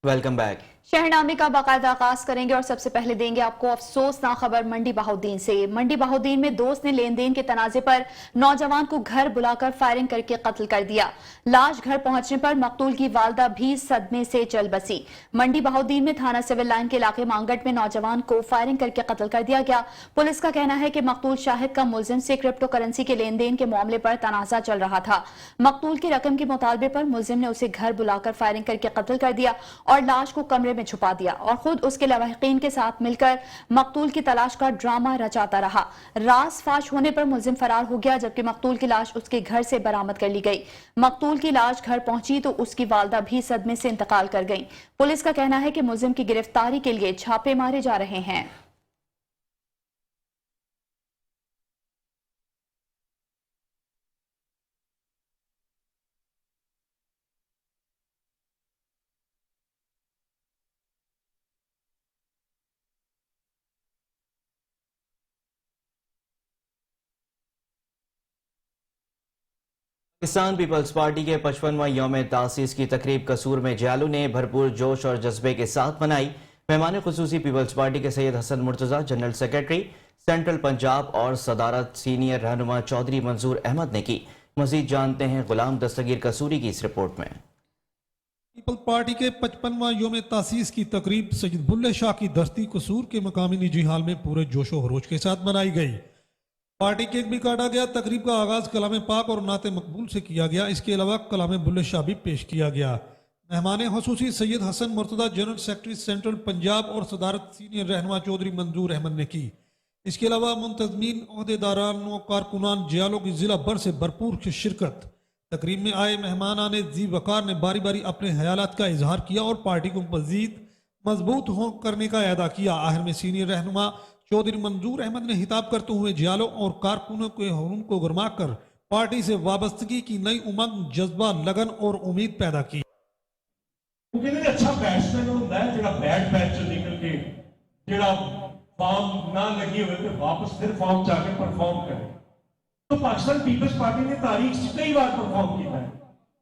Welcome back. शहरनामे का बाकायदा आगाज करेंगे और सबसे पहले देंगे आपको अफसोसनाक खबर मंडी बहाउद्दीन से। मंडी बहाउद्दीन में दोस्त ने लेन देन के तनाजे पर नौजवान को घर बुलाकर फायरिंग करके कत्ल कर दिया। लाश घर पहुंचने पर मकतूल की वालदा भी सदमे से चल बसी। मंडी बहाउद्दीन में थाना सिविल लाइन के इलाके मांगट में नौजवान को फायरिंग करके कत्ल कर दिया गया। पुलिस का कहना है कि मकतूल शाहिद का मुलजिम से क्रिप्टो करेंसी के लेन देन के मामले पर तनाजा चल रहा था। मकतूल की रकम के मुतालबे पर मुलजिम ने उसे घर बुलाकर फायरिंग करके कत्ल कर दिया और लाश को कमरे में छुपा दिया और खुद उसके लवाहिकीन के साथ मिलकर मकतूल की तलाश का ड्रामा रचाता रहा। राज फाश होने पर मुलजिम फरार हो गया, जबकि मकतूल की लाश उसके घर से बरामद कर ली गई। मकतूल की लाश घर पहुंची तो उसकी वालदा भी सदमे से इंतकाल कर गई। पुलिस का कहना है कि मुलजिम की गिरफ्तारी के लिए छापे मारे जा रहे हैं। पाकिस्तान पीपल्स पार्टी के 55वां यौम तासीस की तकरीब कसूर में जियालू ने भरपूर जोश और जज्बे के साथ मनाई। मेहमान खुसूसी पीपल्स पार्टी के Syed Hasan Murtaza, general secretary central Punjab और सदारत सीनियर रहनुमा चौधरी मंजूर अहमद ने की। मजीद जानते हैं गुलाम दस्तगीर कसूरी की इस रिपोर्ट में। पीपल पार्टी के 55वां यौम तासीस की तकरीब सैयद बुल्ले शाह की दस्ती कसूर के मकामी निजी हाल में पूरे जोशो खरोश के साथ मनाई गई। पार्टी केक भी काटा गया। तकरीब का आगाज कलाम पाक और नाते मकबूल से किया गया। इसके अलावा कलाम बुल्ले शाह भी पेश किया गया। मेहमान खुसूसी Syed Hasan Murtaza, general secretary central Punjab और सदारत सीनियर रहनुमा चौधरी मंजूर अहमद ने की। इसके अलावा मुंतजमीन, ओहदेदारान व कारकुनान जियालों की जिला भर से भरपूर शिरकत। तकरीब में आए मेहमान जी वकार ने बारी बारी अपने ख्यालात का इजहार किया और पार्टी को मजीद मजबूत करने का अदा किया। आखिर में सीनियर रहनुमा चौधरी मंजूर अहमद ने खिताब करते हुए जियालों और कारकुनों के हुरूम को गरमा कर पार्टी से वाबस्तगी की नई उमंग, जज्बा, लगन और उम्मीद पैदा की। अच्छा बैट्समैन होता है जो बैट पैच निकल के जो फॉर्म ना लगी हुए तो वापस फिर फॉर्म जाके परफॉर्म करे। तो पाकिस्तान पीपल्स पार्टी ने तारीख से कई बार परफॉर्म किया है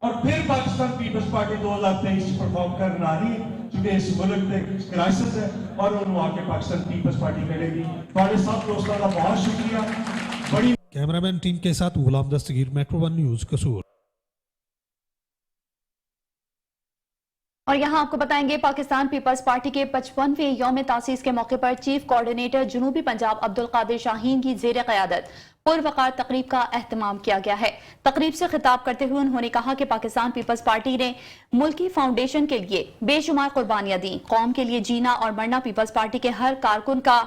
और फिर पाकिस्तान पीपल्स पार्टी 2023 परफॉर्म कर रही है क्योंकि इस मुल्क में क्राइसिस है और उन्होंने आके पाकिस्तान पीपल्स पार्टी करेगी। हमारे सब दोस्तों का बहुत शुक्रिया। बड़ी कैमरामैन टीम के साथ गुलाम दस्तगीर, मेट्रो 1 न्यूज कसूर। और यहाँ आपको बताएंगे पाकिस्तान पीपल्स पार्टी के 55वें यौम तासीस के मौके पर चीफ कोऑर्डिनेटर जनूबी पंजाब अब्दुल कादिर शाहीन की जेर क़यादत पुरवकार तकरीब का एहतमाम किया गया है। तकरीब से खिताब करते हुए उन्होंने कहा कि पाकिस्तान पीपल्स पार्टी ने मुल्की फाउंडेशन के लिए बेशुमार कुर्बानियां दी। कौम के लिए जीना और मरना पीपल्स पार्टी के हर कारकुन का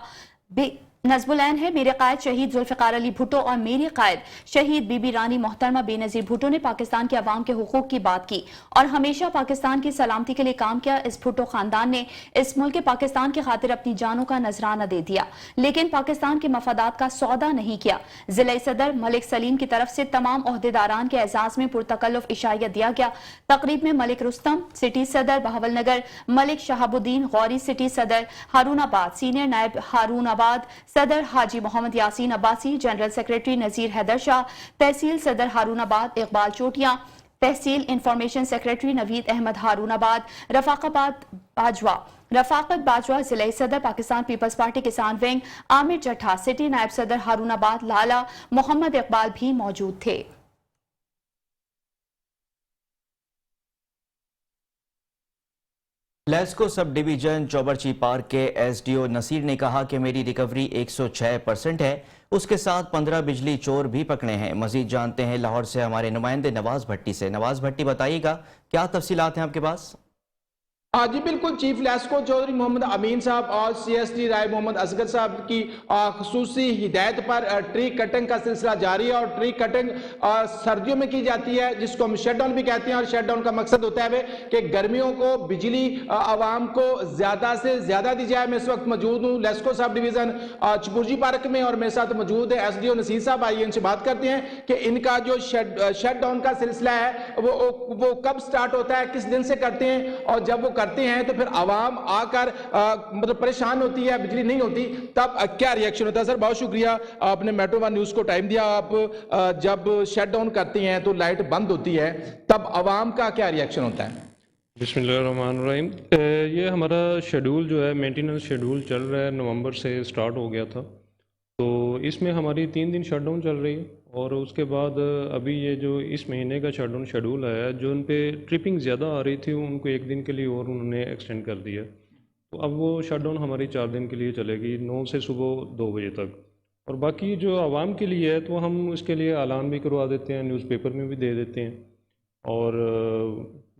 नज़्बुलैन है। मेरे कायद शहीद जुल्फ़िकार अली भुट्टो और मेरी कायद शहीद बीबी रानी मोहतरमा बेनज़ीर भुट्टो ने पाकिस्तान के अवाम के हुकूक की बात की और हमेशा पाकिस्तान की सलामती के लिए काम किया। इस भुट्टो खानदान ने इस मुल्क के पाकिस्तान की खातिर अपनी जानों का नजराना दे दिया, लेकिन पाकिस्तान के मफादात का सौदा नहीं किया। जिला सदर मलिक सलीम की तरफ से तमाम ओहदेदारान के एजाज में पुरतकल्लुफ इशाइया दिया गया। तकरीब में मलिक रुस्तम सिटी सदर बहावल नगर, मलिक शहाबुद्दीन गौरी सिटी सदर हारूनाबाद, सीनियर नायब हारूनाबाद सदर हाजी मोहम्मद यासीन अब्बासी, जनरल सेक्रेटरी नजीर हैदर शाह, तहसील सदर हारूनाबाद इकबाल चोटिया, तहसील इंफॉर्मेशन सेक्रेटरी नवीद अहमद हारूनाबाद, रफाकत बाजवा जिला सदर पाकिस्तान पीपल्स पार्टी किसान विंग, आमिर जट्ठा सिटी नायब सदर हारूनाबाद, लाला मोहम्मद इकबाल भी मौजूद थे। लेस्को सब डिवीजन चौबरची पार्क के एसडीओ नसीर ने कहा कि मेरी रिकवरी 106% है। उसके साथ 15 बिजली चोर भी पकड़े हैं। मजीद जानते हैं लाहौर से हमारे नुमाइंदे नवाज भट्टी से। नवाज भट्टी, बताइएगा क्या तफसीलात हैं आपके पास? जी बिल्कुल, चीफ लेस्को चौधरी मोहम्मद अमीन साहब और सीएसडी राय मोहम्मद असगर साहब की खुसूसी हिदायत पर ट्री कटिंग का सिलसिला जारी है और ट्री कटिंग सर्दियों में की जाती है जिसको हम शट डाउन भी कहते हैं और शट डाउन का मकसद होता है कि गर्मियों को बिजली आवाम को ज्यादा से ज्यादा दी जाए। मैं इस वक्त मौजूद हूँ LESCO sub division Chauburji park में और मेरे साथ मौजूद है एसडीओ नसीर साहब। आइए इनसे बात करते हैं कि इनका जो शट डाउन का सिलसिला है वो कब स्टार्ट होता है, किस दिन से करते हैं और जब वो करते हैं तो फिर आवाम आकर मतलब परेशान होती है, बिजली नहीं होती, तब क्या रिएक्शन होता है? सर बहुत शुक्रिया, आपने मेट्रो 1 न्यूज को टाइम दिया। आप जब शट डाउन करते हैं तो लाइट बंद होती है, तब आवाम का क्या रिएक्शन होता है? बिस्मिल्लाहिर्रहमानिर्रहीम। ये हमारा शेड्यूल जो है मेंटेनेंस शेड्यूल चल रहा है, नवंबर से स्टार्ट हो गया था। तो इसमें हमारी 3 दिन शटडाउन चल रही है और उसके बाद अभी ये जो इस महीने का शटडाउन शेड्यूल आया है, जो उन पे ट्रिपिंग ज़्यादा आ रही थी उनको 1 दिन के लिए और उन्होंने एक्सटेंड कर दिया। तो अब वो शटडाउन हमारी 4 दिन के लिए चलेगी, 9 से सुबह 2 बजे तक। और बाकी जो आवाम के लिए है तो हम इसके लिए ऐलान भी करवा देते हैं, न्यूज़पेपर में भी दे देते हैं। और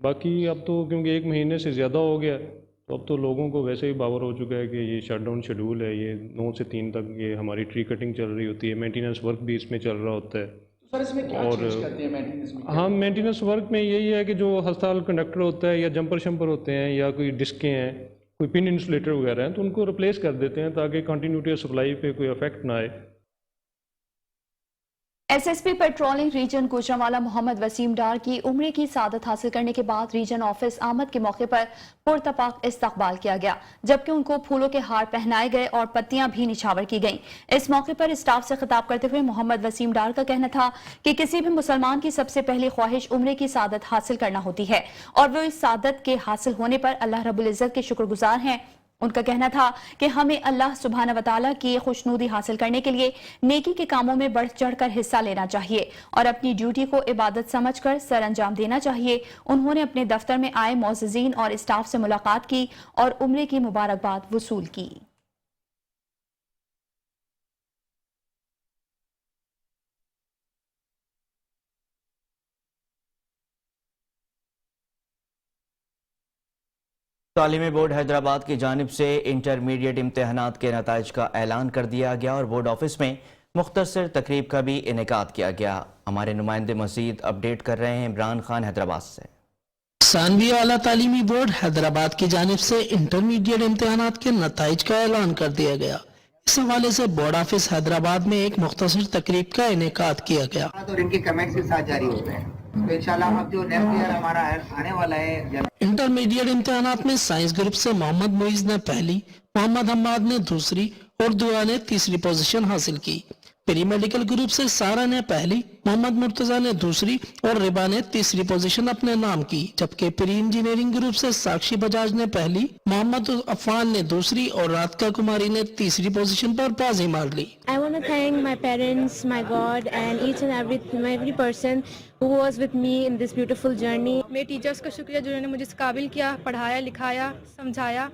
बाकी अब तो क्योंकि 1 महीने से ज़्यादा हो गया तो अब तो लोगों को वैसे ही बावर हो चुका है कि ये शटडाउन शेड्यूल है, ये 9 से 3 तक ये हमारी ट्री कटिंग चल रही होती है, मेंटेनेंस वर्क भी इसमें चल रहा होता है। सर इसमें क्या और चेंज करते हैं मेंटेनेंस में? हाँ, मेंटेनेंस वर्क में यही है कि जो हस्ताल कंडक्टर होता है या जंपर शंपर होते हैं या कोई डिस्कें हैं, कोई पिन इंसुलेटर वगैरह हैं, तो उनको रिप्लेस कर देते हैं ताकि कंटिन्यूटी ऑफ सप्लाई पे कोई इफेक्ट ना आए। SSP patrolling region Gujranwala Mohammad Waseem Dar की उम्रे की सादत हासिल करने के बाद रीजन ऑफिस आमद के मौके पर पुरतपाक इस्तकबाल किया गया, जबकि उनको फूलों के हार पहनाए गए और पत्तियां भी निछावर की गईं। इस मौके पर स्टाफ से खिताब करते हुए मोहम्मद वसीम डार का कहना था कि किसी भी मुसलमान की सबसे पहली ख्वाहिश उम्रे की सादत हासिल करना होती है और वो इस सादत के हासिल होने पर अल्लाह रब्बुल इज्जत के शुक्रगुजार हैं। उनका कहना था कि हमें अल्लाह सुब्हान व तआला की खुशनूदी हासिल करने के लिए नेकी के कामों में बढ़ चढ़कर हिस्सा लेना चाहिए और अपनी ड्यूटी को इबादत समझकर सर अंजाम देना चाहिए। उन्होंने अपने दफ्तर में आए मौज़िज़ीन और स्टाफ से मुलाकात की और उम्रे की मुबारकबाद वसूल की। तालीमी बोर्ड हैदराबाद की जानिब से इंटरमीडिएट इम्तहानात के नताइज का ऐलान कर दिया गया और बोर्ड ऑफिस में मुख्तसर तकरीब का भी इनेकाद किया गया। हमारे नुमाइंदे मजीद अपडेट कर रहे हैं इमरान खान हैदराबाद से। सानवी आला तालीमी बोर्ड हैदराबाद की जानिब से इंटरमीडिएट इम्तहानात के नताइज का ऐलान कर दिया गया। इस हवाले से बोर्ड ऑफिस हैदराबाद में एक मुख्तसर तकरीब का इनेकाद किया गया और इनके कमेंट्स के साथ जारी होते हैं। तो इंशाल्लाह अब जो नेक्स्ट ईयर हमारा आने वाला है, इंटरमीडिएट इम्तहानात में साइंस ग्रुप से मोहम्मद मुइज ने पहली, मोहम्मद हम्माद ने दूसरी और दुआ ने तीसरी पोजीशन हासिल की। प्री मेडिकल ग्रुप से सारा ने पहली, मोहम्मद मुर्तजा ने दूसरी और रिबा ने तीसरी पोजीशन अपने नाम की, जबकि प्री इंजीनियरिंग ग्रुप से साक्षी बजाज ने पहली, मोहम्मद अफान ने दूसरी और राधिका कुमारी ने तीसरी पोजीशन पर बाजी मार ली। I want to thank my parents, my God, and each and every person who was with me in this beautiful journey. मेरे टीचर्स का शुक्रिया जिन्होंने मुझे इस काबिल किया, पढ़ाया, लिखाया, समझाया।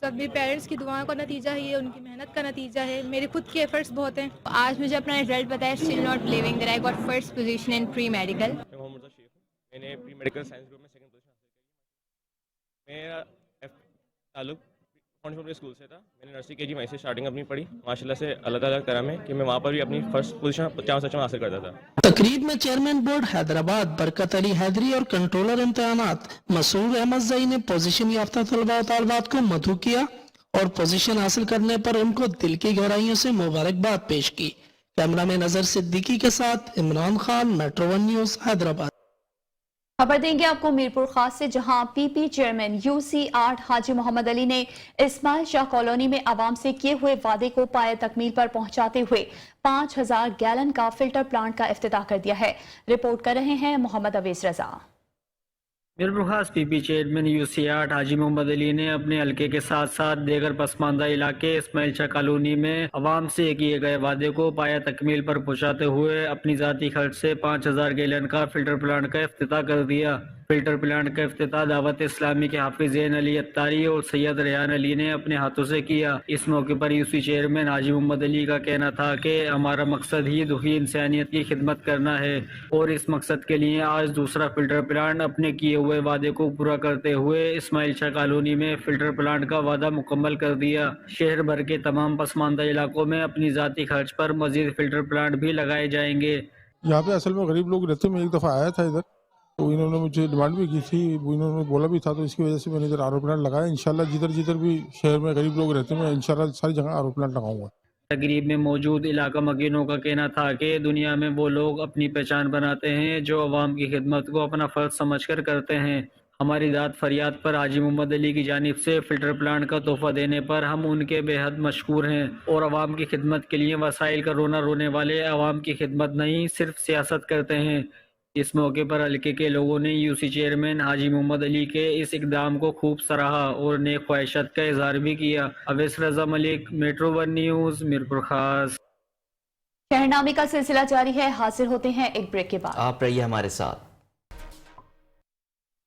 सब मेरे पेरेंट्स की दुआओं का नतीजा है, ये उनकी मेहनत का नतीजा है, मेरे खुद के एफर्ट्स बहुत हैं। आज मुझे अपना रिजल्ट पता है, still not believing that I got first position in pre-medical. मैंने प्री मेडिकल साइंस ग्रुप में सेकंड पोजीशन हासिल करी। मेरा ताल्लुक पब्लिक स्कूल से था। मैंने नर्सरी केजी वहीं से स्टार्टिंग अपनी पढ़ी। माशाल्लाह से अल्लाह ताला का करम है कि मैं वहाँ पर भी अपनी फर्स्ट पोजीशन 50 हासिल करता था। तकरीब में चेयरमैन बोर्ड हैदराबाद बरकत अली हैदरी और कंट्रोलर इम्तहानात मसूद अहमद जई ने पोजीशन याफ्ता तलबा और तालिबात को मधु किया और पोजीशन हासिल करने पर उनको दिल की गहराइयों से मुबारकबाद पेश की। कैमरा में नजर सिद्दीकी के साथ इमरान खान, मेट्रो 1 न्यूज हैदराबाद। खबर देंगे आपको मीरपुर खास से, जहां पीपी चेयरमैन यूसी 8 हाजी मोहम्मद अली ने इस्माइल शाह कॉलोनी में आवाम से किए हुए वादे को पाए तकमील पर पहुंचाते हुए 5000 गैलन का फिल्टर प्लांट का इफ्तिताह कर दिया है। रिपोर्ट कर रहे हैं मोहम्मद अवेस रजा। मीरपुर खास पीपी चेयरमैन यूसी 8 हाजी मोहम्मद अली ने अपने हल्के के साथ साथ देगर पसमानदा इलाके इस्माइल शाह कॉलोनी में आवाम से किए गए वादे को पाया तकमील पर पहुंचाते हुए अपनी जाती खर्च से 5000 गैलन का फिल्टर प्लांट का इफ्तिताह कर दिया। फिल्टर प्लांट का इफ्तिताह दावत इस्लामी के हाफिज ज़ैन अली अत्तारी और सैयद रेहान अली ने अपने हाथों से किया। इस मौके पर यूसी चेयरमैन हाजी मोहम्मद अली का कहना था कि हमारा मकसद ही दुखी इंसानियत की खिदमत करना है और इस मकसद के लिए आज दूसरा फिल्टर प्लांट अपने किए हुए वादे को पूरा करते हुए इस्माइल शाह कॉलोनी में फिल्टर प्लांट का वादा मुकम्मल कर दिया। शहर भर के तमाम पसमानदा इलाकों में अपनी जाती खर्च पर मजीद फिल्टर प्लांट भी लगाए जाएंगे। यहाँ पे असल में गरीब लोग रहते, मैं एक दफ़ा आया था इधर, तो इन्होंने मुझे डिमांड भी की थी, इन्होंने बोला भी था, तो इसकी वजह से मैंने इधर आर ओ प्लांट लगाया। इंशाल्लाह जिधर जिधर भी शहर में गरीब लोग रहते हैं, मैं इंशाल्लाह सारी जगह आर ओ प्लांट लगाऊंगा। तकरीब में मौजूद इलाका मकीनों का कहना था कि दुनिया में वो लोग अपनी पहचान बनाते हैं जो अवाम की खिदमत को अपना फर्ज समझकर करते हैं। हमारी दाद फरियाद पर हाजी मोहम्मद अली की जानिब से फिल्टर प्लांट का तोहफा देने पर हम उनके बेहद मशकूर हैं और अवाम की खिदमत के लिए वसाइल का रोना रोने वाले अवाम की खिदमत नहीं सिर्फ सियासत करते हैं। इस मौके पर हल्के के लोगों ने यूसी चेयरमैन हाजी मोहम्मद अली के इस इकदाम को खूब सराहा और नेक ख्वाहिशात का इजहार भी किया। अवैस रजा मलिक, मेट्रो 1 न्यूज़, मीरपुर खास। शहरनामे का सिलसिला जारी है, हाजिर होते हैं एक ब्रेक के बाद। आप रहिए हमारे साथ।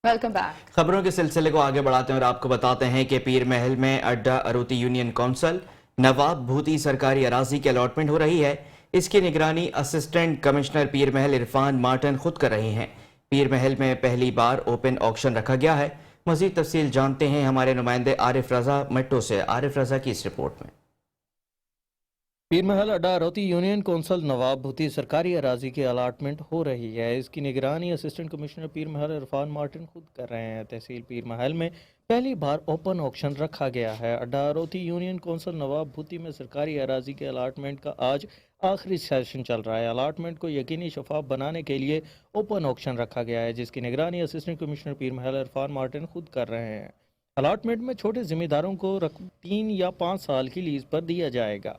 Welcome back. खबरों के सिलसिले को आगे बढ़ाते हैं और आपको बताते हैं कि पीर महल में अड्डा अरूती यूनियन काउंसिल नवाब भूती सरकारी अराजी की अलॉटमेंट हो रही है। इसकी निगरानी असिस्टेंट कमिश्नर पीर महल इरफान मार्टन खुद कर रहे हैं। पीर महल में पहली बार ओपन ऑक्शन रखा गया है। मजीद तफसील जानते हैं हमारे नुमाइंदे आरिफ रजा मट्टो से। आरिफ रजा की इस रिपोर्ट में। पीर महल अड्डा अरौती यूनियन कौंसल नवाब भूती सरकारी अराजी की अलाटमेंट हो रही है। इसकी निगरानी असिस्टेंट कमिश्नर पीर महल इरफान मार्टिन खुद कर रहे हैं। तहसील पीर महल में पहली बार ओपन ऑक्शन रखा गया है। अड्डा अरौती यूनियन कौंसल नवाब भूती में सरकारी अराजी के अलाटमेंट का आज आखिरी सेशन चल रहा है। अलाटमेंट को यकीनी शफाफ बनाने के लिए ओपन ऑक्शन रखा गया है, जिसकी निगरानी असिस्टेंट कमिश्नर पीर महल इरफान मार्टिन खुद कर रहे हैं। अलाटमेंट में छोटे जिम्मेदारों को 3 या 5 साल की लीज पर दिया जाएगा।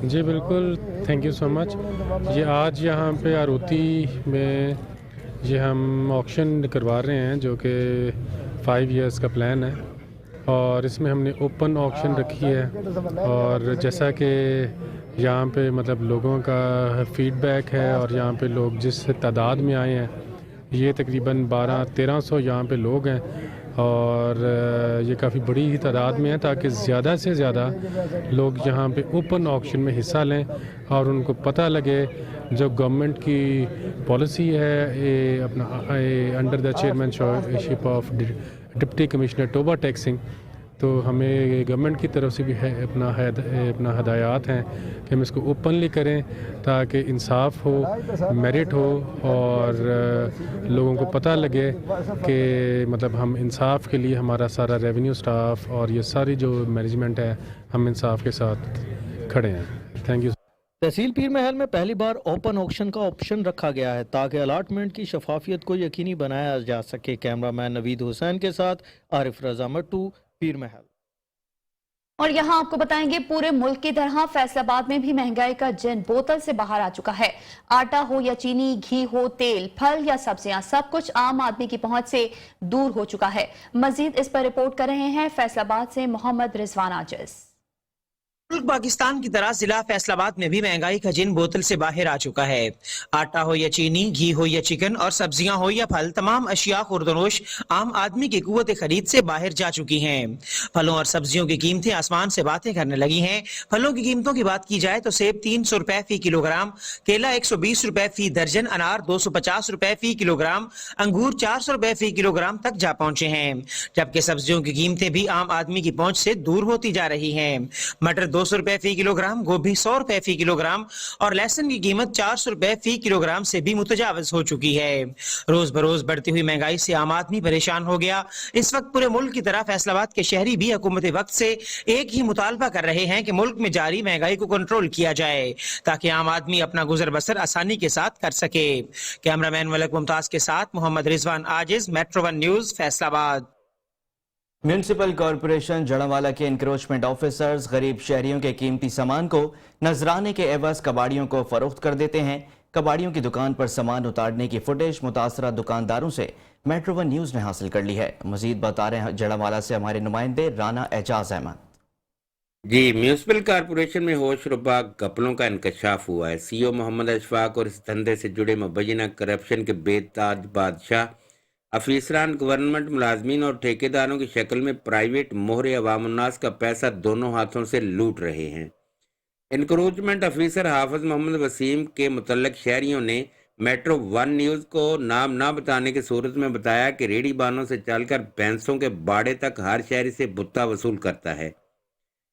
जी बिल्कुल, थैंक यू सो मच। ये आज यहाँ पे आरूती में ये हम ऑक्शन करवा रहे हैं जो कि 5 इयर्स का प्लान है और इसमें हमने ओपन ऑक्शन रखी है। और जैसा कि यहाँ पे मतलब लोगों का फीडबैक है और यहाँ पे लोग जिस तादाद में आए हैं, ये तकरीबन 1200-1300 यहाँ पे लोग हैं और ये काफ़ी बड़ी ही तादाद में है, ताकि ज़्यादा से ज़्यादा लोग यहाँ पे ओपन ऑक्शन में हिस्सा लें और उनको पता लगे जो गवर्नमेंट की पॉलिसी है ये अपना under the chairmanship of deputy commissioner Toba टैक्सिंग। तो हमें गवर्नमेंट की तरफ से भी है अपना हदायत हैं कि हम इसको ओपनली करें ताकि इंसाफ हो, मेरिट हो और लोगों को पता लगे कि मतलब हम इंसाफ के लिए हमारा सारा रेवेन्यू स्टाफ और ये सारी जो मैनेजमेंट है हम इंसाफ के साथ खड़े हैं। Thank you. तहसील पीर महल में पहली बार ओपन ऑक्शन का ऑप्शन रखा गया है ताकि अलाटमेंट की शफाफियत को यकीनी बनाया जा सके। कैमरामैन नवीद हुसैन के साथ आरिफ रजा मट्टू, पीर महल। और यहाँ आपको बताएंगे पूरे मुल्क की तरह फैसलाबाद में भी महंगाई का जिन बोतल से बाहर आ चुका है। आटा हो या चीनी, घी हो, तेल, फल या सब्जियां, सब कुछ आम आदमी की पहुंच से दूर हो चुका है। मजीद इस पर रिपोर्ट कर रहे हैं फैसलाबाद से मोहम्मद रिजवान आजिज। मुल्क पाकिस्तान की तरह जिला फैसलाबाद में भी महंगाई का जिन बोतल से बाहर आ चुका है। आटा हो या चीनी, घी हो या चिकन और सब्जियां हो या फल, तमाम अशिया खुर्दनोश आम आदमी की कुव्वत खरीद से बाहर जा चुकी हैं। फलों और सब्जियों की कीमतें आसमान से बातें करने लगी हैं। फलों की कीमतों की बात की जाए तो सेब 300 रुपए फी किलोग्राम, केला 120 रुपए फी दर्जन, अनार 250 रुपए फी किलोग्राम, अंगूर 400 रुपए फी किलोग्राम तक जा पहुंचे हैं। जबकि सब्जियों की कीमतें भी आम आदमी की पहुंच से दूर होती जा रही हैं। मटर 200 रुपए फी किलोग्राम, गोभी 100 रुपए फी किलोग्राम और लहसुन की कीमत 400 रुपए फी किलोग्राम से भी मुतजाविज हो चुकी है। रोज बरोज बढ़ती हुई महंगाई से आम आदमी परेशान हो गया। इस वक्त पूरे मुल्क की तरह फैसलाबाद के शहरी भी हुकूमत वक्त से एक ही मुतालबा कर रहे हैं कि मुल्क में जारी महंगाई को कंट्रोल किया जाए ताकि आम आदमी अपना गुजर बसर आसानी के साथ कर सके। कैमरामैन मलक मुमताज के साथ Mohammad Rizwan Aajiz, metro 1 news, Faisalabad. Municipal corporation Jaranwala के इंक्रोचमेंट ऑफिसर्स गरीब शहरियों के कीमती सामान को नजराने के एवज कबाड़ियों को फरोख्त कर देते हैं। कबाड़ियों की दुकान पर सामान उतारने की फुटेज मुतासरा दुकानदारों से मेट्रो 1 न्यूज ने हासिल कर ली है। मजीद बता रहे हैं जड़ावाला से हमारे नुमाइंदे राना एजाज अहमद। जी, म्यूनिसिपल कॉरपोरेशन में होश रुबा घपलों का इंकशाफ हुआ है। सीईओ मोहम्मद अशफाक और इस धंधे से जुड़े मुबैना करप्शन के बेताज बादशाह अफीसरान, गवर्नमेंट मुलाजमीन और ठेकेदारों की शक्ल में प्राइवेट मोहरे अवामुन्नास का पैसा दोनों हाथों से लूट रहे हैं। इंक्रोचमेंट अफीसर हाफिज मोहम्मद वसीम के मुतल्लिक शहरियों ने मेट्रो 1 न्यूज़ को नाम ना बताने की सूरत में बताया कि रेडी बानों से चलकर भैंसों के बाड़े तक हर शहरी से भुत्ता वसूल करता है।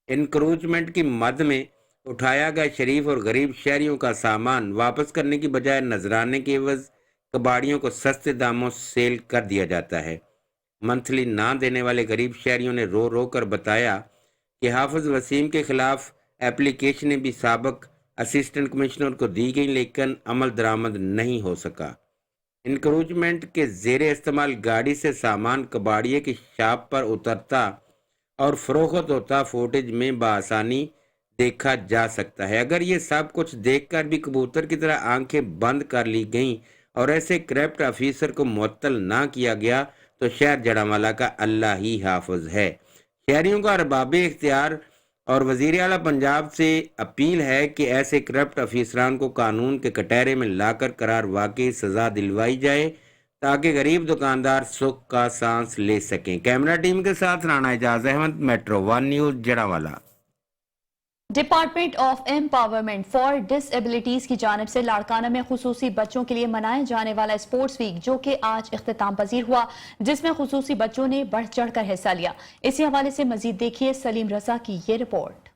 इंक्रोचमेंट की मद में उठाया गया शरीफ और गरीब शहरियों का सामान वापस करने की बजाय नजराने के एवज कबाड़ियों को सस्ते दामों सेल कर दिया जाता है। मंथली ना देने वाले गरीब शहरियों ने रो रो कर बताया कि हाफिज वसीम के खिलाफ एप्लीकेशनें भी साबिक असिस्टेंट कमिश्नर को दी गई लेकिन अमल दरामद नहीं हो सका। इंक्रोचमेंट के ज़ेरे इस्तेमाल गाड़ी से सामान कबाड़िए की शॉप पर उतरता और फरोख्त होता फुटेज में बआसानी देखा जा सकता है। अगर ये सब कुछ देखकर भी कबूतर की तरह आंखें बंद कर ली गईं और ऐसे करप्ट ऑफिसर को मुअत्तल ना किया गया तो शहर जड़ावाला का अल्लाह ही हाफिज है। शहरियों का अरबाब इख्तियार और वज़ीर आला पंजाब से अपील है कि ऐसे करप्ट अफीसरान को कानून के कटहरे में लाकर करार वाकई सज़ा दिलवाई जाए ताकि गरीब दुकानदार सुख का सांस ले सकें। कैमरा टीम के साथ Rana Ejaz Ahmed, metro 1 news, Jaranwala. Department of empowerment for disabilities की जानिब से लाड़काना में खुसूसी बच्चों के लिए मनाए जाने वाला स्पोर्ट्स वीक जो कि आज इख्तिताम पजीर हुआ, जिसमें खुसूसी बच्चों ने बढ़ चढ़ कर हिस्सा लिया। इसी हवाले से मजीद देखिए सलीम रजा की ये रिपोर्ट।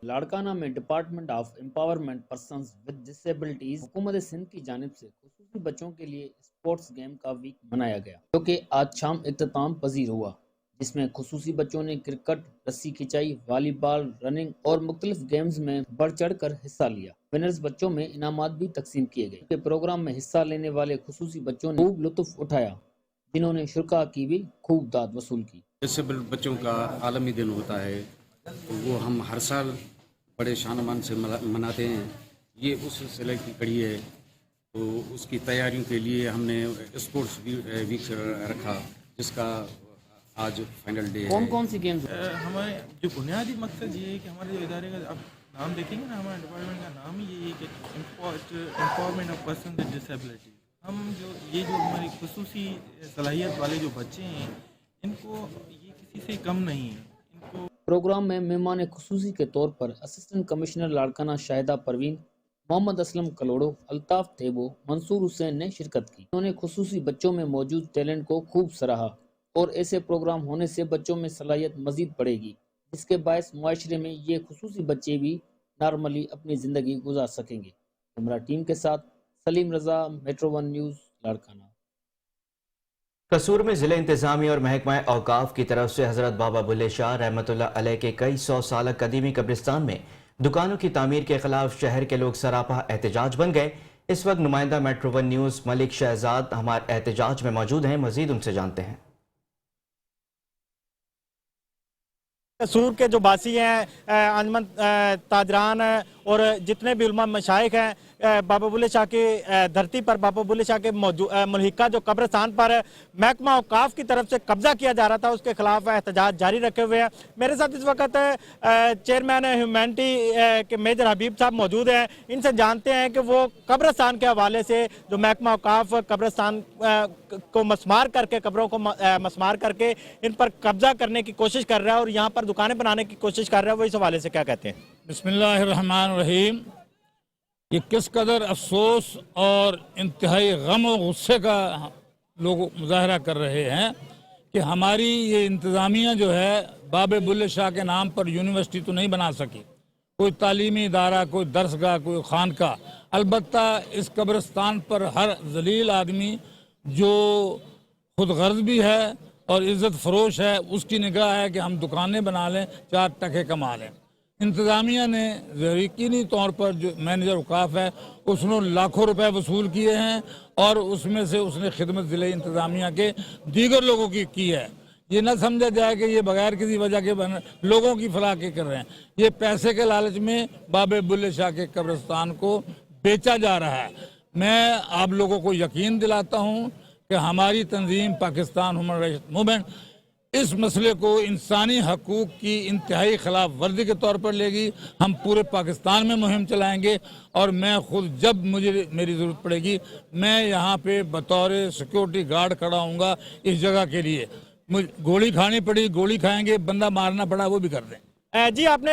लाड़काना में department of empowerment persons with disabilities हुकूमत सिंध की जानिब से खुसूसी बच्चों के लिए स्पोर्ट्स गेम का वीक मनाया गया जो कि आज शाम इख्तिताम पजीर हुआ, जिसमें खुसूसी बच्चों ने क्रिकेट, रस्सी खिंचाई, वॉलीबॉल, रनिंग और मुख्तलिफ गेम्स में बढ़ चढ़ कर हिस्सा लिया। विनर्स बच्चों में इनामात भी तकसीम किए गए। प्रोग्राम में हिस्सा लेने वाले खुसूसी बच्चों ने खूब लुत्फ उठाया, जिन्होंने शुरका की भी खूब दाद वसूल की। डिसेबल बच्चों का आलमी दिन होता है, तो वो हम हर साल बड़े शान-मान से मनाते हैं। ये उस सिलसिले की कड़ी है, तो उसकी तैयारियों के लिए हमने स्पोर्ट्स वीक रखा, जिसका आज फाइनल डे है। कौन कौन सी गेम्स? हमारे जो बुनियादी मकसद ये है कि हमारे जो इदारे का आप नाम देखेंगे ना, हमारे डिपार्टमेंट का नाम ही यही है कि empowerment of person with disability. हम जो हमारी खुसूसी सलाहियत वाले जो बच्चे हैं, इनको ये किसी से कम नहीं है। प्रोग्राम में मेहमान खुसूसी के तौर पर असिस्टेंट कमिश्नर लाड़काना शाहिदा परवीन, मोहम्मद असलम कलोड़ो, अल्ताफ थेबो, मंसूर हुसैन ने शिरकत की। उन्होंने खुसूसी बच्चों में मौजूद टैलेंट को खूब सराहा और ऐसे प्रोग्राम होने से बच्चों में सलाहियत मजीद बढ़ेगी, जिसके बायस मुआशरे में ये खुसूसी बच्चे भी नॉर्मली अपनी ज़िंदगी गुजार सकेंगे। कैमरा टीम के साथ सलीम रजा, मेट्रो 1 न्यूज़, लाड़काना। कसूर में ज़िला इंतज़ामिया और महकमा औकाफ की तरफ से हज़रत बाबा बुल्ले शाह रहमतुल्लाह अलैह के कई सौ साल कदीमी कब्रिस्तान में दुकानों की तामीर के खिलाफ शहर के लोग सरापा एहतजाज बन गए। इस वक्त नुमाइंदा मेट्रो 1 न्यूज़ मलिक शहजाद हमारे एहतजाज में मौजूद हैं, मज़ीद उनसे जानते हैं। कसूर के जो बासी हैं, अंजमन ताजरान और जितने भी उलमा मशाइख हैं, बाबा बुल्ले शाह की धरती पर बाबा बुल्ले शाह के मुल्हिका जो कब्रिस्तान पर महकमा औकाफ की तरफ से कब्जा किया जा रहा था, उसके खिलाफ एहतजाज जारी रखे हुए हैं। मेरे साथ इस वक्त चेयरमैन ह्यूमैनिटी के मेजर हबीब साहब मौजूद हैं। इनसे जानते हैं कि वो कब्रिस्तान के हवाले से जो महकमा औकाफ कब्रिस्तान को मस्मार करके, कब्रों को मस्मार करके इन पर कब्जा करने की कोशिश कर रहा है और यहाँ पर दुकानें बनाने की कोशिश कर रहा है, वो इस हवाले से क्या कहते हैं? बिस्मिल्लाहिर्रहमानिर्रहीम। ये किस कदर अफसोस और इंतहाई गम और गुस्से का लोग मुजाहरा कर रहे हैं कि हमारी ये इंतज़ामिया जो है बाबे बुल्ले शाह के नाम पर यूनिवर्सिटी तो नहीं बना सकी, कोई तालीमी इदारा, कोई दरसगाह, कोई खानका। अलबत्ता इस कब्रिस्तान पर हर जलील आदमी जो खुद गर्ज भी है और इज़्ज़त फरोश है, उसकी निगाह है कि हम दुकानें बना लें, 4 टके कमा लें। इंतज़ामिया ने यकीनी तौर पर जो मैनेजर औकाफ है उसने लाखों रुपए वसूल किए हैं और उसमें से उसने खिदमत ज़िले इंतज़ामिया के दीगर लोगों की है। ये न समझा जाए कि ये बगैर किसी वजह के लोगों की फलाह के कर रहे हैं। ये पैसे के लालच में बाबे बुल्ले शाह के कब्रिस्तान को बेचा जा रहा है। मैं आप लोगों को यकीन दिलाता हूँ कि हमारी तंजीम पाकिस्तान ह्यूमन राइट्स मूवमेंट इस मसले को इंसानी हकूक़ की इंतहाई खिलाफ वर्जी के तौर पर लेगी। हम पूरे पाकिस्तान में मुहिम चलाएंगे और मैं खुद जब मुझे मेरी ज़रूरत पड़ेगी मैं यहाँ पे बतौर सिक्योरिटी गार्ड खड़ा हूँगा इस जगह के लिए। मुझे गोली खानी पड़ी गोली खाएंगे, बंदा मारना पड़ा वो भी कर दें। जी, आपने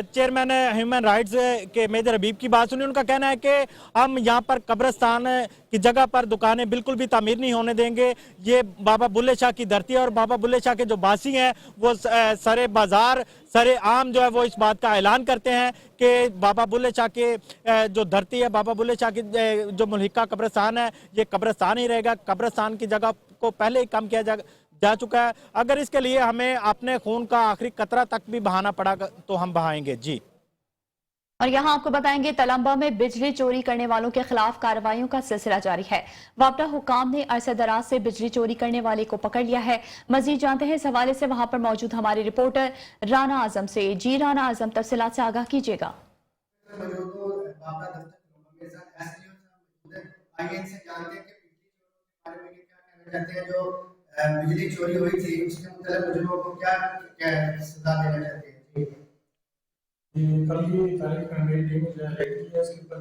चेयरमैन ह्यूमन राइट्स के मेजर हबीब की बात सुनी। उनका कहना है कि हम यहाँ पर कब्रिस्तान की जगह पर दुकानें बिल्कुल भी तामीर नहीं होने देंगे। ये बाबा बुल्ले शाह की धरती है और बाबा बुल्ले शाह के जो बासी हैं वो सरे बाजार, सरे आम जो है वो इस बात का ऐलान करते हैं कि बाबा बुल्ले शाह के जो धरती है, बाबा बुल्ले शाह की जो मुल्हिका कब्रिस्तान है, ये कब्रिस्तान ही रहेगा। कब्रिस्तान की जगह को पहले ही कम किया जा चुका है। अगर इसके लिए हमें अपने खून का आखिरी कतरा तक भी बहाना पड़ा तो हम बहाएंगे। जी, और यहाँ आपको बताएंगे तलंबा में बिजली चोरी करने वालों के खिलाफ कार्रवाइयों का सिलसिला जारी है। वापडा हुकाम ने अरसे दराज से बिजली चोरी करने वाले को पकड़ लिया है। मजीद जानते हैं इस हवाले से वहां पर मौजूद हमारे रिपोर्टर राना आजम से। जी राना आजम, तफसीलात से आगाह कीजिएगा। बिजली चोरी हुई थी उसके मतलब मुजरिमों को क्या सजा देना चाहते हैं? कल की तारीख में मेरी टीम जो है रेड किया, उसके ऊपर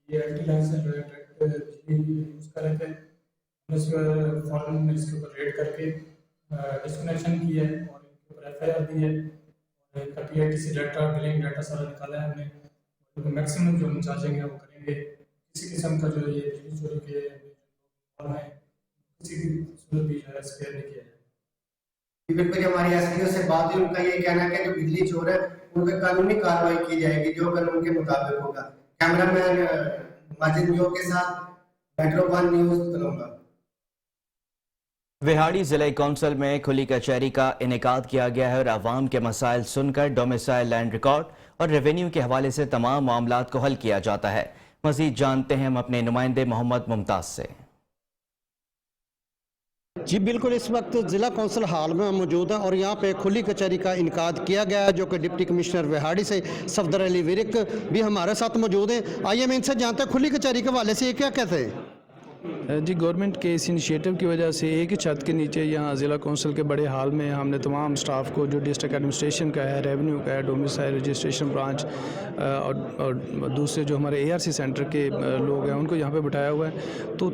ये एंटी लाइसेंस जो है बिजली यूज़ कर रहे थे। उस पर फौरन इसके ऊपर रेड करके डिस्कनेक्शन की है और इनके ऊपर FIR दी है और इनका PITC डाटा, बिलिंग डाटा सारा निकाला है हमने। तो मैक्सिमम जो हम चार्जिंग है वो करेंगे। किसी किस्म का जो ये बिजली चोरी के है किसी भी सूरत भी जो है स्पेयर नहीं किया जाए। बिल्कुल, हमारी SDO से बात हुई, उनका ये कहना है कि जो बिजली चोर है उन पर कानूनी कार्रवाई की जाएगी जो कानून के मुताबिक होगा। कैमरामैन माजिद न्यू के साथ मेट्रो 1 न्यूज़ तलंबा। विहाड़ी जिला कौंसिल में खुली कचहरी का इनेकाद किया गया है और आवाम के मसाइल सुनकर डोमिसाइल लैंड रिकॉर्ड और रेवेन्यू के हवाले से तमाम मामलात को हल किया जाता है। मजीद जानते हैं हम अपने नुमाइंदे मोहम्मद मुमताज से। जी बिल्कुल, इस वक्त ज़िला कौंसिल हाल में मौजूद है और यहाँ पे खुली कचहरी का इनकाद किया गया है जो कि डिप्टी कमिश्नर विहाड़ी से सफदर अली विरिक भी हमारे साथ मौजूद हैं। आइए हम इनसे जानते हैं खुली कचहरी के हवाले से ये क्या कहते हैं। जी, गवर्नमेंट के इस इनिशिएटिव की वजह से एक ही छत के नीचे यहाँ ज़िला कौंसिल के बड़े हाल में हमने तमाम स्टाफ को जो डिस्ट्रिक्ट एडमिनिस्ट्रेशन का है, रेवेन्यू का है, डोमिसाइल रजिस्ट्रेशन ब्रांच और दूसरे जो हमारे ARC सेंटर के लोग हैं उनको यहाँ पे बिठाया हुआ है। तो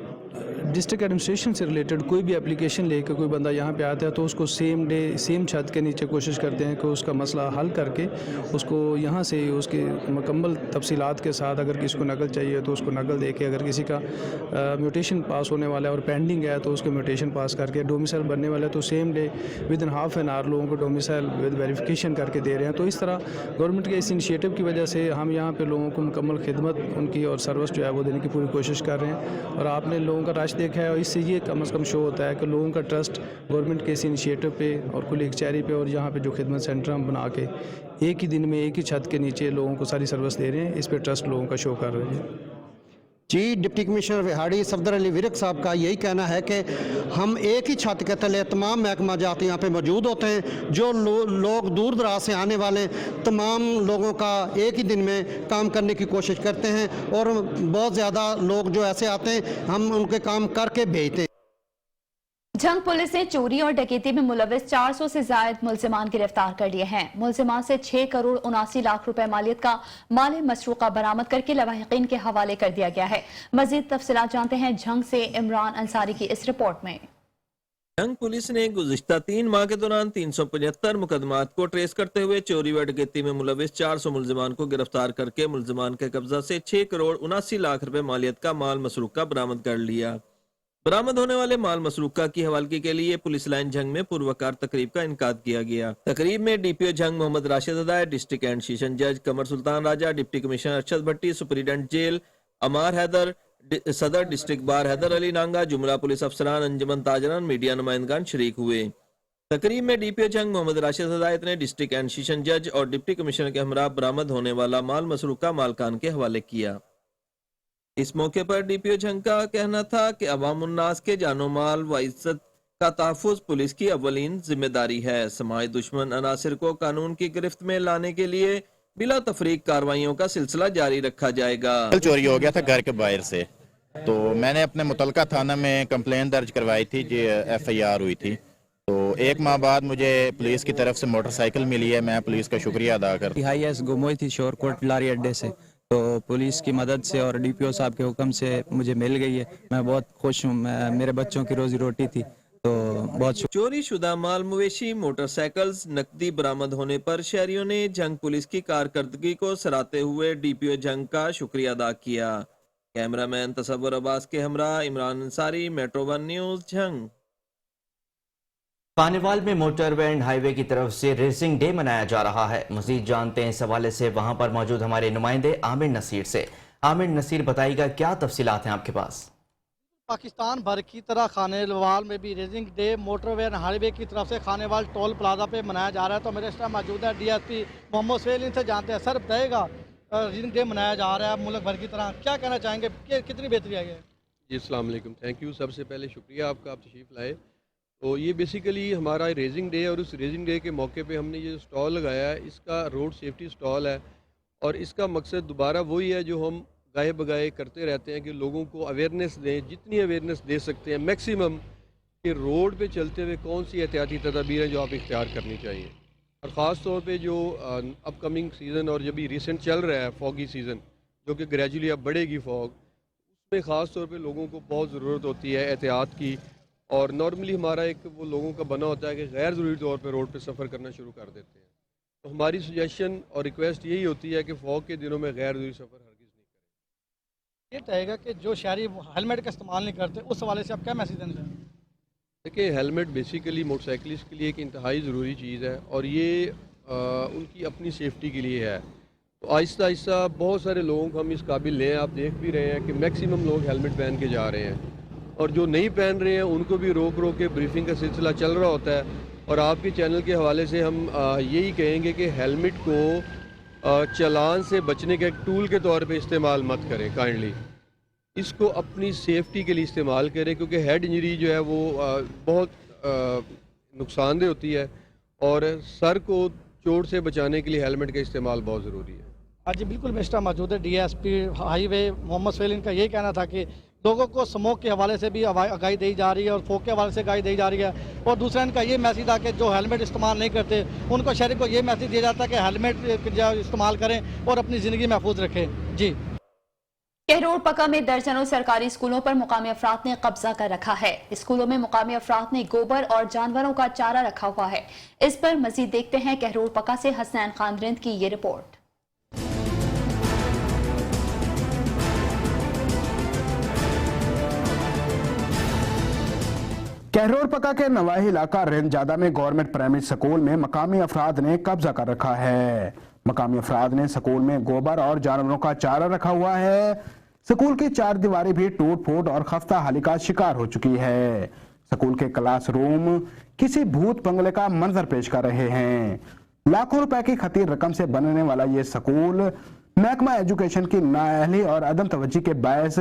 डिस्ट्रिक्ट एडमिनिस्ट्रेशन से रिलेटेड कोई भी एप्लीकेशन लेकर कोई बंदा यहाँ पे आता है तो उसको सेम डे सेम छत के नीचे कोशिश करते हैं कि उसका मसला हल करके उसको यहाँ से उसके मुकम्मल तफसीलात के साथ, अगर किसी को नकल चाहिए तो उसको नकल दे के, अगर किसी का म्यूटेशन पास होने वाला है और पेंडिंग है तो उसको म्यूटेशन पास करके, डोमिसाइल बनने वाला है तो same day with in half an hour लोगों को डोमिसाइल विद वेरिफिकेशन करके दे रहे हैं। तो इस तरह गवर्नमेंट के इस इनिशिएटिव की वजह से हम यहाँ पर लोगों को मुकम्मल खिदमत उनकी और सर्विस जो है वो देने की पूरी कोशिश कर रहे हैं। और आपने लोगों का रश देखा है और इससे ये कम से कम शो होता है कि लोगों का ट्रस्ट गवर्नमेंट के इस इनिशिएटिव पे और खुली कचहरी पे और यहाँ पे जो खिदमत सेंटर हम बना के एक ही दिन में एक ही छत के नीचे लोगों को सारी सर्विस दे रहे हैं, इस पे ट्रस्ट लोगों का शो कर रहे हैं। जी, डिप्टी कमिश्नर विहाड़ी सफदर अली विरिक साहब का यही कहना है कि हम एक ही छत के तले तमाम महकमा जात यहाँ पे मौजूद होते हैं। जो लोग दूर दराज से आने वाले तमाम लोगों का एक ही दिन में काम करने की कोशिश करते हैं और बहुत ज़्यादा लोग जो ऐसे आते हैं हम उनके काम करके भेजते हैं। जंग पुलिस ने चोरी और डकैती में मुलविस 400 से ज्यादा मुलजिमान गिरफ्तार कर लिए हैं। मुलजिमान से 6 करोड़ 79 लाख रुपए मालियत का माल मसरूका बरामद करके लवाहिकीन के हवाले कर दिया गया है। मजीद तफसीलात जानते हैं जंग से इमरान अंसारी की इस रिपोर्ट में। जंग पुलिस ने गुज़िश्ता 3 माह के दौरान 375 मुकदमात को ट्रेस करते हुए चोरी व डकैती में मुलविस 400 मुलजिमान को गिरफ्तार करके मुलजिमान के कब्जा से 6 करोड़ 79 लाख रुपए मालियत का माल मसरूका बरामद कर लिया। बरामद होने वाले माल मसरूका की हवालगी के लिए पुलिस लाइन जंग में पूर्वकार तकरीब का इनकाद किया गया। तकरीब में DPO जंग मोहम्मद राशिद हदायत, डिस्ट्रिक्ट एंड सेशन जज कमर सुल्तान राजा, डिप्टी कमिश्नर अरशद भट्टी, सुपरिटेंडेंट जेल अमार हैदर, सदर डिस्ट्रिक्ट बार हैदर अली नांगा, जुमला पुलिस अफसरान, अंजुमन ताजरान, मीडिया नुमाइंदगान शरीक हुए। तकरीब में DPO जंग मोहम्मद राशिद हदायत ने डिस्ट्रिक्ट एंड सेशन जज और डिप्टी कमिश्नर के हमरा बरामद होने वाला माल मसरूका मालकान के हवाले किया। इस मौके पर DPO जंग का कहना था कि अवाम उन्नास के जानो माल व इज्जत का तहफ़्फ़ुज़ पुलिस की अव्वलीन जिम्मेदारी है। समाज दुश्मन अनासिर को कानून की गिरफ्त में लाने के लिए बिला तफरीक कार्रवाइयों का सिलसिला जारी रखा जाएगा। चोरी हो गया था घर के बाहर से, तो मैंने अपने मुतलका थाना में कंप्लेन दर्ज करवाई थी, FIR हुई थी। तो 1 माह बाद मुझे पुलिस की तरफ से मोटरसाइकिल मिली है। मैं पुलिस का शुक्रिया अदा करता हूं। IAS गुम हुई थी शोरकोट लारी अड्डे से, तो पुलिस की मदद से और DPO साहब के हुक्म से मुझे मिल गई है। मैं बहुत खुश हूँ, मेरे बच्चों की रोजी रोटी थी तो बहुत। चोरी शुदा माल मवेशी मोटरसाइकिल्स नकदी बरामद होने पर शहरियों ने जंग पुलिस की कारकर्दगी को सराहते हुए DPO जंग का शुक्रिया अदा किया। कैमरामैन तसव्वुर अब्बास के हमरा इमरान अंसारी, मेट्रो 1 न्यूज़ जंग। पानीवाल में मोटरवे एंड हाईवे की तरफ से रेसिंग डे मनाया जा रहा है। मजीद जानते हैं इस हवाले से वहां पर मौजूद हमारे नुमाइंदे आमिर नसीर से। आमिर नसीर, बताइएगा क्या तफसीलात हैं आपके पास। पाकिस्तान भर की तरह खानेवाल में भी racing day motorway and highway की तरफ से खानेवाल टोल प्लाजा पे मनाया जा रहा है। तो मेरे साथ मौजूद है DSP मोहम्मद सुहेल, इनसे जानते हैं। सर बताइएगा रीडिंग डे मनाया जा रहा है मुल्क भर की तरह, क्या कहना चाहेंगे कि कितनी बेहतरी आई है? जी अस्सलाम वालेकुम, थैंक यू। सबसे पहले शुक्रिया आपका, आप तशरीफ़ लाए। तो ये बेसिकली हमारा रेजिंग डे है और उस रेजिंग डे के मौके पे हमने ये स्टॉल लगाया है, इसका रोड सेफ्टी स्टॉल है और इसका मकसद दोबारा वही है जो हम गाए बगाए करते रहते हैं कि लोगों को अवेयरनेस दें, जितनी अवेयरनेस दे सकते हैं मैक्सिमम, कि रोड पे चलते हुए कौन सी एहतियाती तदाबीर हैं जो आप इख्तियार करनी चाहिए। और ख़ास तौर पे जो अपकमिंग सीज़न और जब भी रिसेंट चल रहा है फॉगी सीज़न, जो कि ग्रेजुअली अब बढ़ेगी फॉग, उसमें ख़ास तौर पे लोगों को बहुत ज़रूरत होती है एहतियात की। और नॉर्मली हमारा एक वो लोगों का बना होता है कि गैर ज़रूरी तौर पे रोड पे सफ़र करना शुरू कर देते हैं। तो हमारी सजेशन और रिक्वेस्ट यही होती है कि फॉग के दिनों में गैर ज़रूरी सफ़र हरगिज़ नहीं करें। ये रहेगा कि जो शहरी हेलमेट का इस्तेमाल नहीं करते, उस हवाले से आप क्या मैसेज देना चाहेंगे? देखिए, हेलमेट बेसिकली मोटरसाइकिलिस्ट के लिए एक इंतहाई ज़रूरी चीज़ है और ये उनकी अपनी सेफ्टी के लिए है। तो आहिस्ता आहिस्ता बहुत सारे लोगों को हम इस काबिल लें, आप देख भी रहे हैं कि मैक्सिमम लोग हेलमेट पहन के जा रहे हैं और जो नहीं पहन रहे हैं उनको भी रोक रोक के ब्रीफिंग का सिलसिला चल रहा होता है। और आपके चैनल के हवाले से हम यही कहेंगे कि हेलमेट को चालान से बचने के एक टूल के तौर पे इस्तेमाल मत करें काइंडली, इसको अपनी सेफ्टी के लिए इस्तेमाल करें, क्योंकि हेड इंजरी जो है वो बहुत नुकसानदेह होती है और सर को चोट से बचाने के लिए हेलमेट का इस्तेमाल बहुत ज़रूरी है। आज बिल्कुल मिस्टर मौजूद है DSP हाईवे मोहम्मद सोहेल, इनका यही कहना था कि लोगों को स्मोक के हवाले से भी आगाही दी जा रही है और फोक के हवाले से आगाही दी जा रही है। और दूसरा इनका ये मैसेज था कि जो हेलमेट इस्तेमाल नहीं करते उनको शहरी को ये मैसेज दिया जाता है कि हेलमेट इस्तेमाल करें और अपनी ज़िंदगी महफूज रखें। जी। कहरोड़ पका में दर्जनों सरकारी स्कूलों पर मुकामी अफराद ने कब्जा कर रखा है। स्कूलों में मुकामी अफराद ने गोबर और जानवरों का चारा रखा हुआ है। इस पर मजीद देखते हैं कहरोड़ पका से हसनैन खान रिंद की ये रिपोर्ट। कहरोड़ पका के नवाही इलाका रेंजादा में गवर्नमेंट प्राइमरी स्कूल में मकामी अफराद ने कब्जा कर रखा है। मकामी अफराद ने स्कूल में गोबर और जानवरों का चारा रखा हुआ है। स्कूल की चार दीवारें भी टूट फूट और खस्ता हाली का शिकार हो चुकी है। स्कूल के क्लासरूम किसी भूत बंगले का मंजर पेश कर रहे हैं। लाखों रुपए की खतीर रकम से बनने वाला ये स्कूल महकमा एजुकेशन की नाअहली और अदम तवज्जी के बायस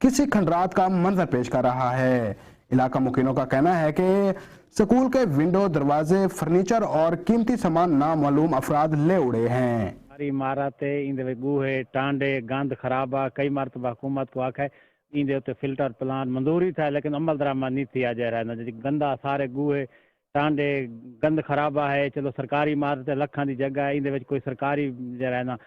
किसी खंडरात का मंजर पेश कर रहा है। इलाका मुकीनों का कहना है कि स्कूल के विंडो, दरवाजे, फर्नीचर और कीमती सामान नामालूम अफराद ले उड़े हैं। हमारी इमारत इंदे गूहे टांडे गंद खराबा कई मरतबा हुकूमत को आखे इंदे उत्ते फिल्टर प्लान मंजूरी था लेकिन अमल दरामद नहीं थी जा रहा है। गंदा सारे गूहे टांडे गंद खराबा है। चलो सरकारी इमारत लखा की जगह है, इंदे कोई सरकारी जरा ना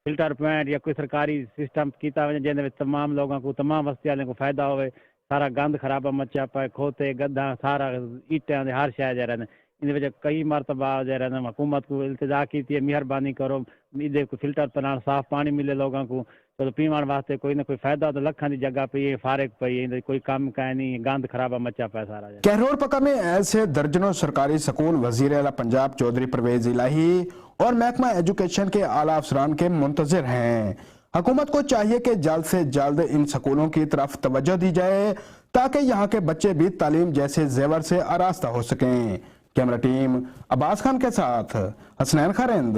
फिल्टर प्लांट या कोई सरकारी सिस्टम किया जिन्हें तमाम लोगों को तमाम बस्ती वाले को फायदा होवे। सारा गंद खराबा मचा पाए खोते गद्दा सारा ईटा हर शह जा रहे इन कई मरतबा जा रहे हुकूमत को इल्तिजा की थी मेहरबानी करो इधे को फिल्टर प्लांट साफ पानी मिले लोगों को। चलो पीवन वास्ते कोई ना कोई फायदा तो लखा की जगह पे फारिग पई कोई काम का नहीं गंद खराबा मचा पाए सारा। कहरोड़ पका में ऐसे दर्जनों सरकारी स्कूल वजीर आला पंजाब चौधरी परवेज इलाही और महकमा एजुकेशन के आला अफसरान के मुंतजिर हैं। हुकूमत को चाहिए कि जल्द से जल्द इन स्कूलों की तरफ तवज्जो दी जाए ताकि यहाँ के बच्चे भी तालीम जैसे जेवर से आरास्ता हो सकें। कैमरा टीम अब्बास खान के साथ हसनैन खारिंद,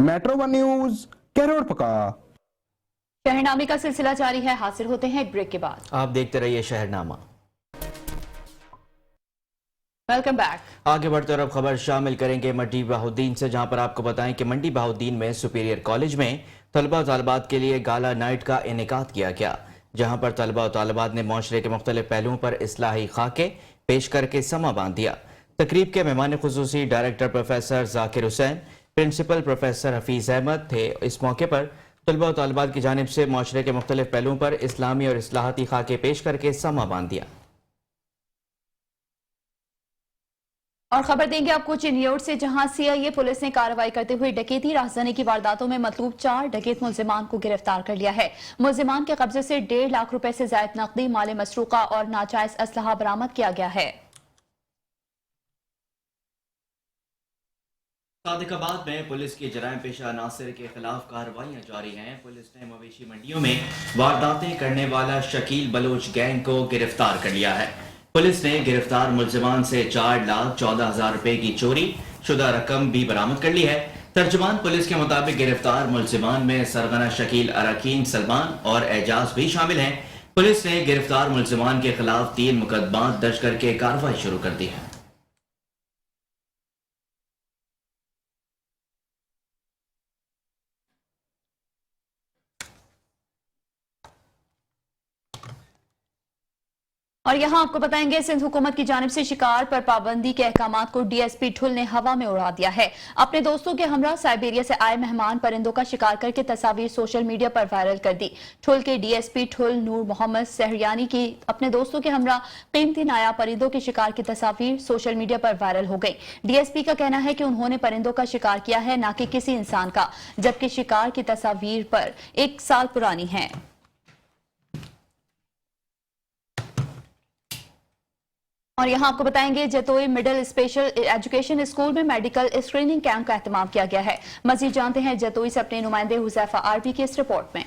मेट्रो 1 न्यूज, कहरोड़ पका। शहरनामे का सिलसिला जारी है, हाजिर होते हैं एक ब्रेक के बाद। आप देखते रहिए शहरनामा। Welcome back. आगे बढ़ते और अब खबर शामिल करेंगे मंडी बहाउद्दीन से, जहां पर आपको बताएं कि मंडी बहाउद्दीन में सुपीरियर कॉलेज में तलबा और तालिबात के लिए गाला नाइट का इनेकाद किया गया, जहां पर तलबा और तालिबात ने मुआशरे के मुख्तलिफ पहलुओं पर इस्लाही खाके पेश करके समा बांध दिया। तकरीब के मेहमान खुसूसी director professor Zakir Hussain, principal professor Hafeez Ahmad थे। इस मौके पर तलबा और तालिबात की जानिब से मुआशरे के मुख्तलिफ पहलुओं पर इस्लामी और इस्लाहती खाके पेश करके समा बांध दिया। और खबर देंगे आपको चिन्योट से, जहां CIA पुलिस ने कार्रवाई करते हुए डकैती राहज़नी की वारदातों में मतलूब 4 डकैत मुलजिमान को गिरफ्तार कर लिया है। मुलजिमान के कब्जे से 1.5 लाख रुपए से ज्यादा नकदी, माल मसरूका और नाजायज असलहा बरामद किया गया है। सादिकाबाद में पुलिस की जराइम पेशा अनासर के खिलाफ कार्रवाइयां जारी हैं। पुलिस ने मवेशी मंडियों में वारदातें करने वाला शकील बलोच गैंग को गिरफ्तार कर लिया है। पुलिस ने गिरफ्तार मुलजिमान से 4,14,000 रुपए की चोरी शुदा रकम भी बरामद कर ली है। तर्जुमान पुलिस के मुताबिक गिरफ्तार मुलजिमान में सरगना शकील अरकीन सलमान और एजाज भी शामिल हैं। पुलिस ने गिरफ्तार मुलजिमान के खिलाफ 3 मुकदमा दर्ज करके कार्रवाई शुरू कर दी है। और यहाँ आपको बताएंगे सिंध हुकूमत की जानिब से शिकार पर पाबंदी के अहकामात को डीएसपी ठुल ने हवा में उड़ा दिया है। अपने दोस्तों के हमरा साइबेरिया से आए मेहमान परिंदों का शिकार करके तस्वीर सोशल मीडिया पर वायरल कर दी। ठुल के डीएसपी ठुल नूर मोहम्मद सहरियानी की अपने दोस्तों के हमरा कीमती नायाब परिंदों के शिकार की तस्वीर सोशल मीडिया पर वायरल हो गई। डीएसपी का कहना है कि उन्होंने परिंदों का शिकार किया है, न कि किसी इंसान का, जबकि शिकार की तस्वीर पर 1 साल पुरानी है। और यहाँ आपको बताएंगे Jatoi middle special education school में मेडिकल स्क्रीनिंग कैंप का एहतमाम किया गया है। मजीद जानते हैं जतोई से अपने नुमाइंदे हुजैफा आरबी की इस रिपोर्ट में।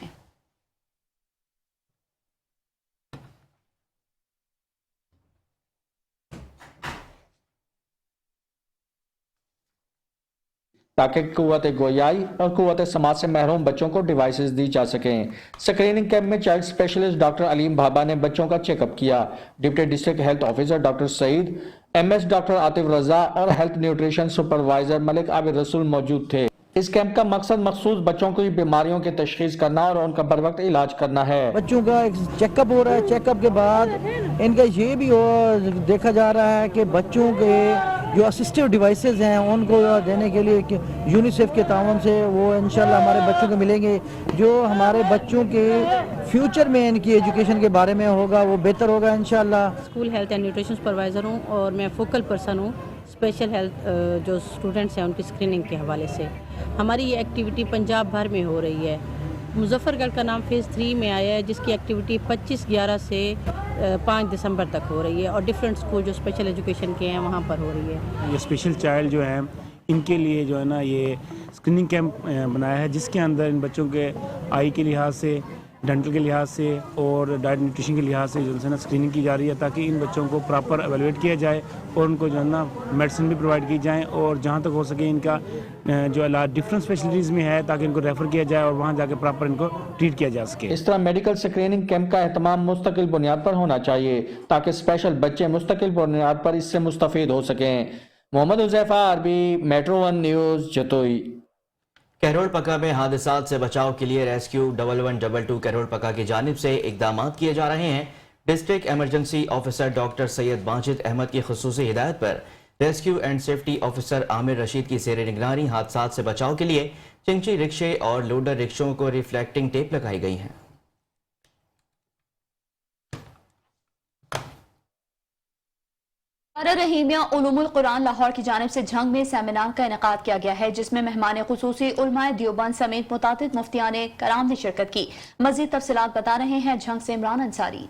ताकि कुव्वत गोयाई और कुव्वत समाज से महरूम बच्चों को डिवाइसेस दी जा सकें। स्क्रीनिंग कैंप में child specialist doctor Aleem Bhaba ने बच्चों का चेकअप किया। Deputy district health officer doctor Saeed, MS doctor Atif Raza और health nutrition supervisor Malik Abid Rasool मौजूद थे। इस कैंप का मकसद मखसूस बच्चों की बीमारियों की तशखीस करना और उनका बर वक्त इलाज करना है। बच्चों का एक चेकअप हो रहा है। चेकअप के बाद इनका ये भी देखा जा रहा है कि बच्चों के जो असिस्टिव डिवाइसेस हैं उनको देने के लिए यूनिसेफ के तावन से वो इंशाल्लाह हमारे बच्चों को मिलेंगे, जो हमारे बच्चों के फ्यूचर में इनकी एजुकेशन के बारे में होगा वो बेहतर होगा इंशाल्लाह। School health and nutrition supervisor हूँ और मैं फोकल पर्सन हूँ स्पेशल हेल्थ जो स्टूडेंट्स हैं उनकी स्क्रीनिंग के हवाले से। हमारी ये एक्टिविटी पंजाब भर में हो रही है। मुजफ्फरगढ़ का नाम फेज़ 3 में आया है, जिसकी एक्टिविटी 25/11 से 5 दिसंबर तक हो रही है और डिफरेंट स्कूल जो स्पेशल एजुकेशन के हैं वहाँ पर हो रही है। ये स्पेशल चाइल्ड जो हैं इनके लिए जो है ना ये स्क्रीनिंग कैंप बनाया है, जिसके अंदर इन बच्चों के आई के लिहाज से, डेंटल के लिहाज से और डाइट न्यूट्रिशन के लिहाज से जो है ना स्क्रीनिंग की जा रही है, ताकि इन बच्चों को प्रॉपर एवेलुएट किया जाए और उनको जो है ना मेडिसिन भी प्रोवाइड की जाए और जहाँ तक हो सके इनका जो इलाज डिफरेंट स्पेशलिटीज़ में है ताकि इनको रेफ़र किया जाए और वहाँ जाके प्रॉपर इनको ट्रीट किया जा सके। इस तरह मेडिकल स्क्रीनिंग कैंप का एहतमाम मुस्तकिल बुनियाद पर होना चाहिए ताकि स्पेशल बच्चे मुस्तकिल बुनियाद पर इससे मुस्तफ़ीद हो सकें। मोहम्मद हुज़ैफा आरबी, मेट्रो 1 न्यूज़, जतोई। कैरोल पका में हादसात से बचाव के लिए रेस्क्यू 1122 कैरोल पका की जानिब से इकदाम किए जा रहे हैं। District emergency officer doctor Syed Majid Ahmed की खुसूसी हिदायत पर rescue and safety officer Amir Rasheed की ज़ेर निगरानी हादसात से बचाव के लिए चिंची रिक्शे और लोडर रिक्शों को रिफ्लेक्टिंग टेप लगाई गई है। रहीमिया उलूमुल कुरान लाहौर की जानिब से झंग में सेमिनार का इनेकाद किया गया है, जिसमें मेहमान खुसूसी उलमाए देवबंद समेत मुतादिद मुफ्तियाने कराम ने शिरकत की। मजीद तफसीलात बता रहे हैं झंग से इमरान अंसारी।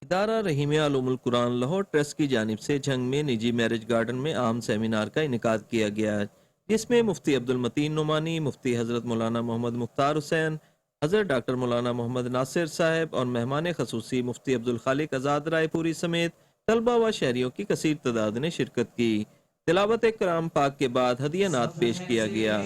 इदारा रहीमिया उलूमुल कुरान लाहौर ट्रस्ट की जानिब से झंग में निजी मैरिज गार्डन में आम सेमिनार का इनेकाद किया गया है, जिसमें मुफ्ती अब्दुल मतीन नुमानी, मुफ्ती हजरत मौलाना मोहम्मद मुख्तार हुसैन, हजरत डॉक्टर मौलाना मोहम्मद नासिर साहब और मेहमान खुसूसी मुफ्ती अब्दुल खालिक आज़ाद रायपुरी समेत तलबा व शहरियों की कसीर तादाद ने शिरकत की। तिलावत कलाम पाक के बाद हदिया नात पेश किया गया।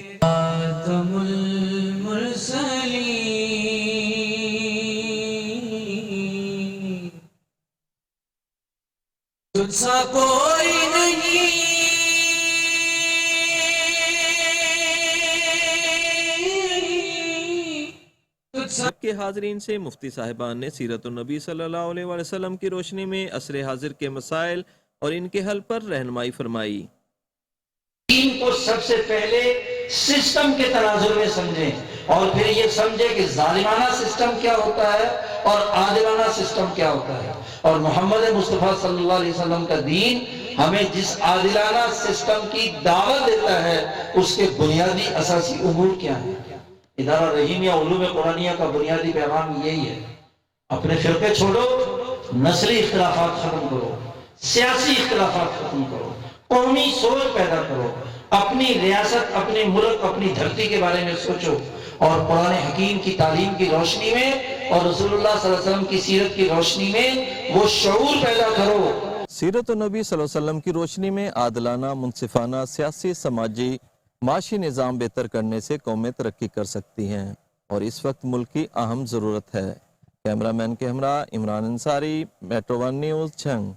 तुझसा कोई नहीं के हाजरीन से मुफ्ती साहिबान ने सीरत नबी सल्लल्लाहु अलैहि वसल्लम की रोशनी में असरे हाजिर के मसाइल और इनके हल पर रहनुमाई फरमाई। दीन को सबसे पहले सिस्टम के तनाजुर में समझें और फिर ये समझें कि जालिमाना सिस्टम क्या होता है और आदिलाना सिस्टम क्या होता है, और मोहम्मद मुस्तफ़ा सल्लल्लाहु अलैहि वसल्लम का दीन हमें जिस आदिलाना सिस्टम की दावत देता है उसके बुनियादी असासी उमूर क्या है। इदारा रहीमिया उलूम कुरानिया का बुनियादी पैगाम यही है, अपने फिरके छोड़ो, नस्ली इख्तिलाफात खत्म करो, सियासी इख्तिलाफात खत्म करो, कौमी सोच पैदा करो, अपनी रियासत, अपने मुल्क, अपनी धरती के बारे में सोचो और कुरान हकीम की तालीम की रोशनी में और रसूलुल्लाह सल्लल्लाहु अलैहि वसल्लम की सीरत की रोशनी में वो शऊर पैदा करो। सीरत नबी सल्लल्लाहु अलैहि वसल्लम की रोशनी में आदिलाना, मुनसिफाना, सियासी, समाजी معاشی نظام بہتر کرنے سے قومیں ترقی کر سکتی ہیں اور اس وقت ملک کی اہم ضرورت ہے۔ کیمرامین کے ہمراہ Imran Ansari, metro one news, Chhang.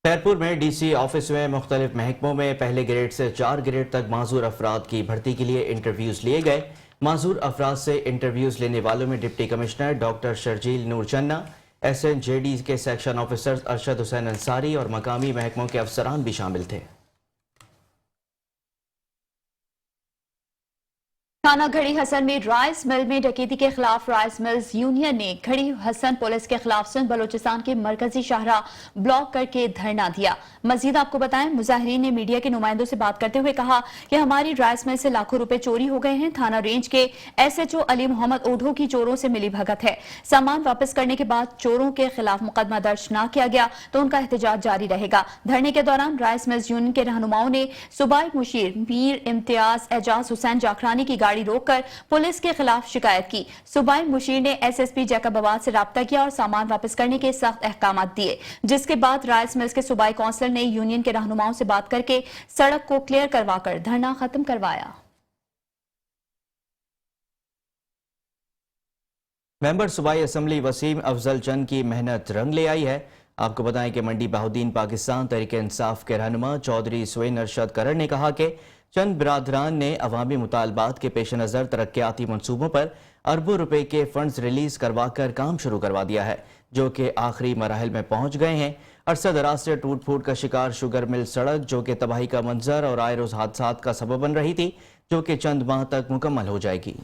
Khairpur میں ڈی سی آفس میں مختلف محکموں میں پہلے گریڈ سے 4 گریڈ تک معذور افراد کی بھرتی کے لیے انٹرویوز لیے گئے۔ معذور افراد سے انٹرویوز لینے والوں میں deputy commissioner doctor Sharjeel Noor Channa, S N J D کے سیکشن آفیسر ارشد حسین انصاری اور مقامی محکموں کے افسران بھی شامل تھے۔ تھانہ گھڑی حسن میں رائس مل میں ڈکیتی کے خلاف رائس ملز یونین نے گھڑی حسن پولیس کے خلاف سندھ بلوچستان کے مرکزی شاہراہ بلاک کر کے دھرنا دیا۔ مزید آپ کو بتائیں، مظاہرین نے میڈیا کے نمائندوں سے بات کرتے ہوئے کہا کہ ہماری رائس مل سے لاکھوں روپے چوری ہو گئے ہیں۔ تھانہ رینج کے ایس ایچ او علی محمد اوڈھو کی چوروں سے ملی بھگت ہے۔ سامان واپس کرنے کے بعد چوروں کے خلاف مقدمہ درج نہ کیا گیا تو ان کا احتجاج جاری رہے گا۔ دھرنے کے دوران رائس ملز یونین کے رہنماؤں نے صوبائی مشیر میر امتیاز اعجاز حسین جاکرانی کی گاڑی روک کر پولیس کے خلاف شکایت کی۔ صوبائی مشیر نے ایس ایس پی جیکب آباد سے رابطہ کیا اور سامان واپس کرنے کے سخت احکامات دیے، جس کے بعد رائس ملز کے صوبائی کونسلر نے یونین کے رہنماؤں سے بات کر کے سڑک کو کلیئر کروا کر دھرنا ختم کروایا۔ ممبر صوبائی اسمبلی وسیم افضل چند کی محنت رنگ لے آئی ہے۔ آپ کو بتائیں کہ منڈی بہاؤدین پاکستان تحریک انصاف کے رہنما چودھری سوین ارشد کرر نے کہا کہ چند برادران نے عوامی مطالبات کے پیش نظر ترقیاتی منصوبوں پر اربوں روپے کے فنڈز ریلیز کروا کر کام شروع کروا دیا ہے، جو کہ آخری مراحل میں پہنچ گئے ہیں۔ عرصہ دراز سے ٹوٹ پھوٹ کا شکار شوگر مل سڑک، جو کہ تباہی کا منظر اور آئے روز حادثات کا سبب بن رہی تھی، جو کہ چند ماہ تک مکمل ہو جائے گی۔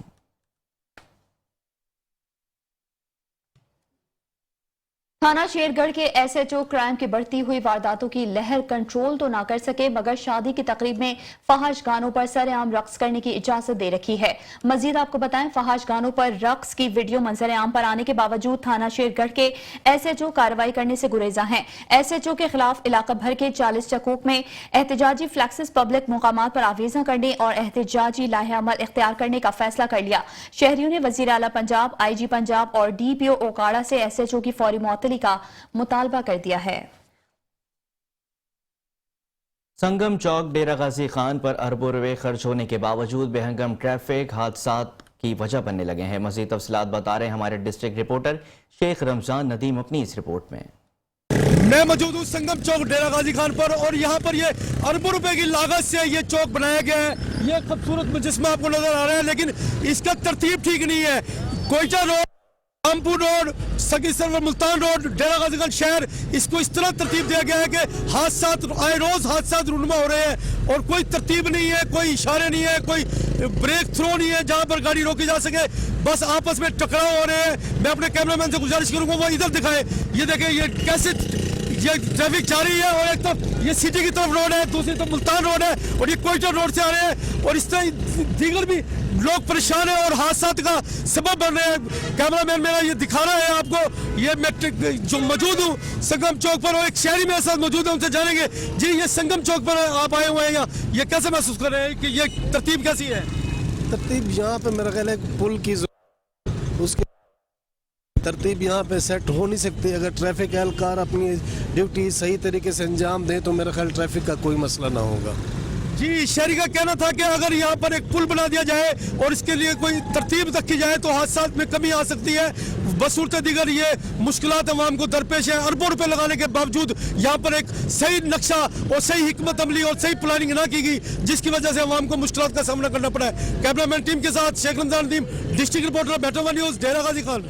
تھانہ شیر گڑھ کے ایس ایچ او کرائم کی بڑھتی ہوئی وارداتوں کی لہر کنٹرول تو نہ کر سکے، مگر شادی کی تقریب میں فحش گانوں پر سر عام رقص کرنے کی اجازت دے رکھی ہے۔ مزید آپ کو بتائیں، فحش گانوں پر رقص کی ویڈیو منظر عام پر آنے کے باوجود تھانہ شیر گڑھ کے ایس ایچ او کارروائی کرنے سے گریزاں ہیں۔ ایس ایچ او کے خلاف علاقہ بھر کے 40 چکوک میں احتجاجی فلیکسز پبلک مقامات پر آویزاں کرنے اور احتجاجی لائحہ عمل اختیار کرنے کا فیصلہ کر لیا۔ شہریوں نے وزیر اعلیٰ پنجاب، آئی جی پنجاب اور ڈی پی او اوکاڑا سے ایس ایچ او کی فوری معطلی کا مطالبہ کر دیا ہے۔ سنگم چوک ڈیرہ غازی خان پر اربوں روپے خرچ ہونے کے باوجود بے ہنگم ٹریفک حادثات کی وجہ بننے لگے ہیں۔ مزید تفصیلات بتا رہے ہیں ہمارے ڈسٹرکٹ رپورٹر شیخ رمضان ندیم اپنی اس رپورٹ میں۔ میں موجود ہوں سنگم چوک ڈیرہ غازی خان پر، اور یہاں پر یہ اربوں روپے کی لاگت سے یہ چوک بنایا گیا ہے۔ یہ خوبصورت مجسمہ آپ کو نظر آ رہا ہے، لیکن اس کا ترتیب ٹھیک نہیں ہے۔ کوئٹہ روڈ، رامپور روڈ، سکی سرور ملتان روڈ، ڈیرہ غازی خان شہر، اس کو اس طرح ترتیب دیا گیا ہے کہ حادثات آئے روز حادثات رونما ہو رہے ہیں، اور کوئی ترتیب نہیں ہے، کوئی اشارے نہیں ہے، کوئی بریک تھرو نہیں ہے جہاں پر گاڑی روکی جا سکے، بس آپس میں ٹکراؤ ہو رہے ہیں۔ میں اپنے کیمرہ مین سے گزارش کروں گا وہ ادھر دکھائے، یہ دیکھیں یہ کیسے یہ ٹریفک جاری ہے، اور ایک طرف یہ سٹی کی طرف روڈ ہے، دوسری طرف ملتان روڈ ہے، اور یہ کوئٹہ روڈ سے آ رہے ہیں، اور اس طرح دیگر بھی لوگ پریشان ہیں اور حادثات کا سبب بن رہے ہیں۔ کیمرہ مین میرا یہ دکھا رہا ہے آپ کو، یہ میں جو موجود ہوں سنگم چوک پر، اور ایک شہری میرے ساتھ موجود ہے، ان سے جانیں گے جی یہ سنگم چوک پر آپ آئے ہوئے ہیں، یہ کیسے محسوس کر رہے ہیں کہ یہ ترتیب کیسی ہے؟ ترتیب یہاں پہ میرا خیال ہے پل کی اس کی ترتیب یہاں پہ سیٹ ہو نہیں سکتی۔ اگر ٹریفک اہلکار اپنی ڈیوٹی صحیح طریقے سے انجام دیں تو میرا خیال ٹریفک کا کوئی مسئلہ نہ ہوگا۔ جی شہری کا کہنا تھا کہ اگر یہاں پر ایک پل بنا دیا جائے اور اس کے لیے کوئی ترتیب رکھی جائے تو حادثات میں کمی آ سکتی ہے۔ بصورت دیگر یہ مشکلات عوام کو درپیش ہیں۔ اربوں روپے لگانے کے باوجود یہاں پر ایک صحیح نقشہ اور صحیح حکمت عملی اور صحیح پلاننگ نہ کی گئی، جس کی وجہ سے عوام کو مشکلات کا سامنا کرنا پڑا ہے۔ کیمرہ مین ٹیم کے ساتھ Sheikh Ramzan Nadeem, district reporter metro one news, Dera Ghazi Khan.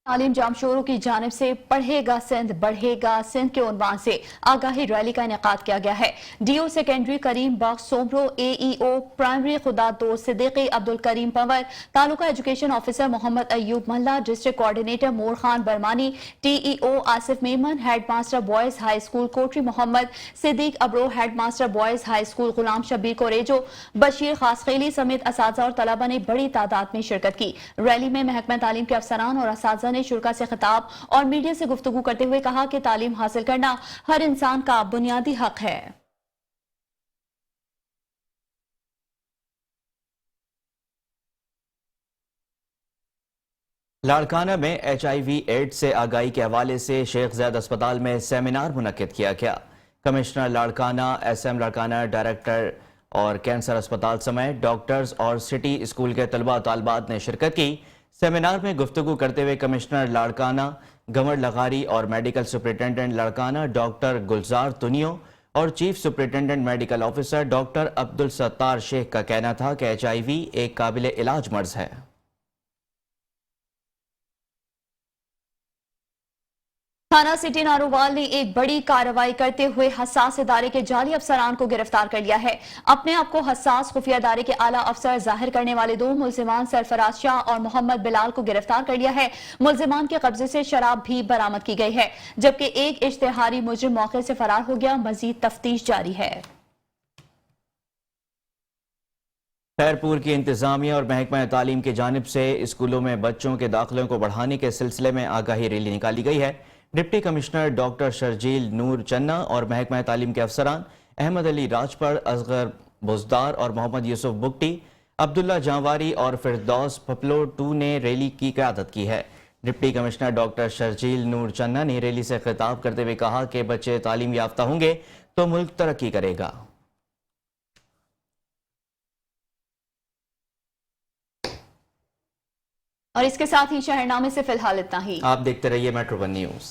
تعلیم جامشوروں کی جانب سے پڑھے گا سندھ بڑھے گا سندھ کے عنوان سے آگاہی ریلی کا انعقاد کیا گیا ہے۔ ڈی او سیکنڈری کریم باغ سومرو، اے ای او پرائمری خدا دوست Siddiqui Abdul Karim Panhwar, taluka education officer Muhammad Ayub Mulla, district coordinator Mor Khan Barmani, T E O Asif Memon, head master boys high school Kotri Muhammad Siddique Abro, head master boys high school Ghulam Shabbir کوریجو، Bashir خاصخیلی سمیت اساتذہ اور طلبہ نے بڑی تعداد میں شرکت کی۔ ریلی میں محکمہ تعلیم کے افسران اور اساتذہ نے شرکا سے خطاب اور میڈیا سے گفتگو کرتے ہوئے کہا کہ تعلیم حاصل کرنا ہر انسان کا بنیادی حق ہے۔ لاڑکانہ میں ایچ آئی وی ایڈز سے آگاہی کے حوالے سے شیخ زید اسپتال میں سیمینار منعقد کیا گیا۔ Commissioner Larkana, S M Larkana, director और कैंसर अस्पताल समेत डॉक्टर्स और सिटी स्कूल के तलबा तालबात ने शिरकत की। सेमिनार में गुफ्तगू करते हुए कमिश्नर लाड़काना, गंवर लगारी और medical superintendent Larkana doctor Gulzar Tunio और chief superintendent medical officer doctor Abdul Sattar Shaikh का कहना था कि HIV एक काबिल इलाज मर्ज है। थाना सिटी नारोवाल ने एक बड़ी कार्रवाई करते हुए हसास इदारे के जाली अफसरान को गिरफ्तार कर लिया है। अपने आप को हसास खुफिया इदारे के आला अफसर जाहिर करने वाले 2 मुल्जिमान सरफराज शाह और मोहम्मद बिलाल को गिरफ्तार कर लिया है। मुल्जिमान के कब्जे से शराब भी बरामद की गई है, जबकि एक इश्तिहारी मुजरिम मौके से फरार हो गया। मजीद तफ्तीश जारी है। खैरपुर की इंतजामिया और महकमा तालीम की जानिब से स्कूलों में बच्चों के दाखिलों को बढ़ाने के सिलसिले में आगाही रैली निकाली गई है। डिप्टी कमिश्नर डॉक्टर शर्जील नूर चन्ना और महकमा तालीम के अफसरान अहमद अली राजपड़, असगर बुजदार और मोहम्मद यूसुफ बुगटी, अब्दुल्ला जांवारी और फिरदौस पपलो 2 ने रैली की क़यादत की है। डिप्टी कमिश्नर डॉक्टर शर्जील नूर चन्ना ने रैली से खिताब करते हुए कहा कि बच्चे तालीम याफ्ता होंगे तो मुल्क तरक्की करेगा। और इसके साथ ही शहरनामे से फिलहाल इतना ही। आप देखते रहिए मेट्रो 1 न्यूज़।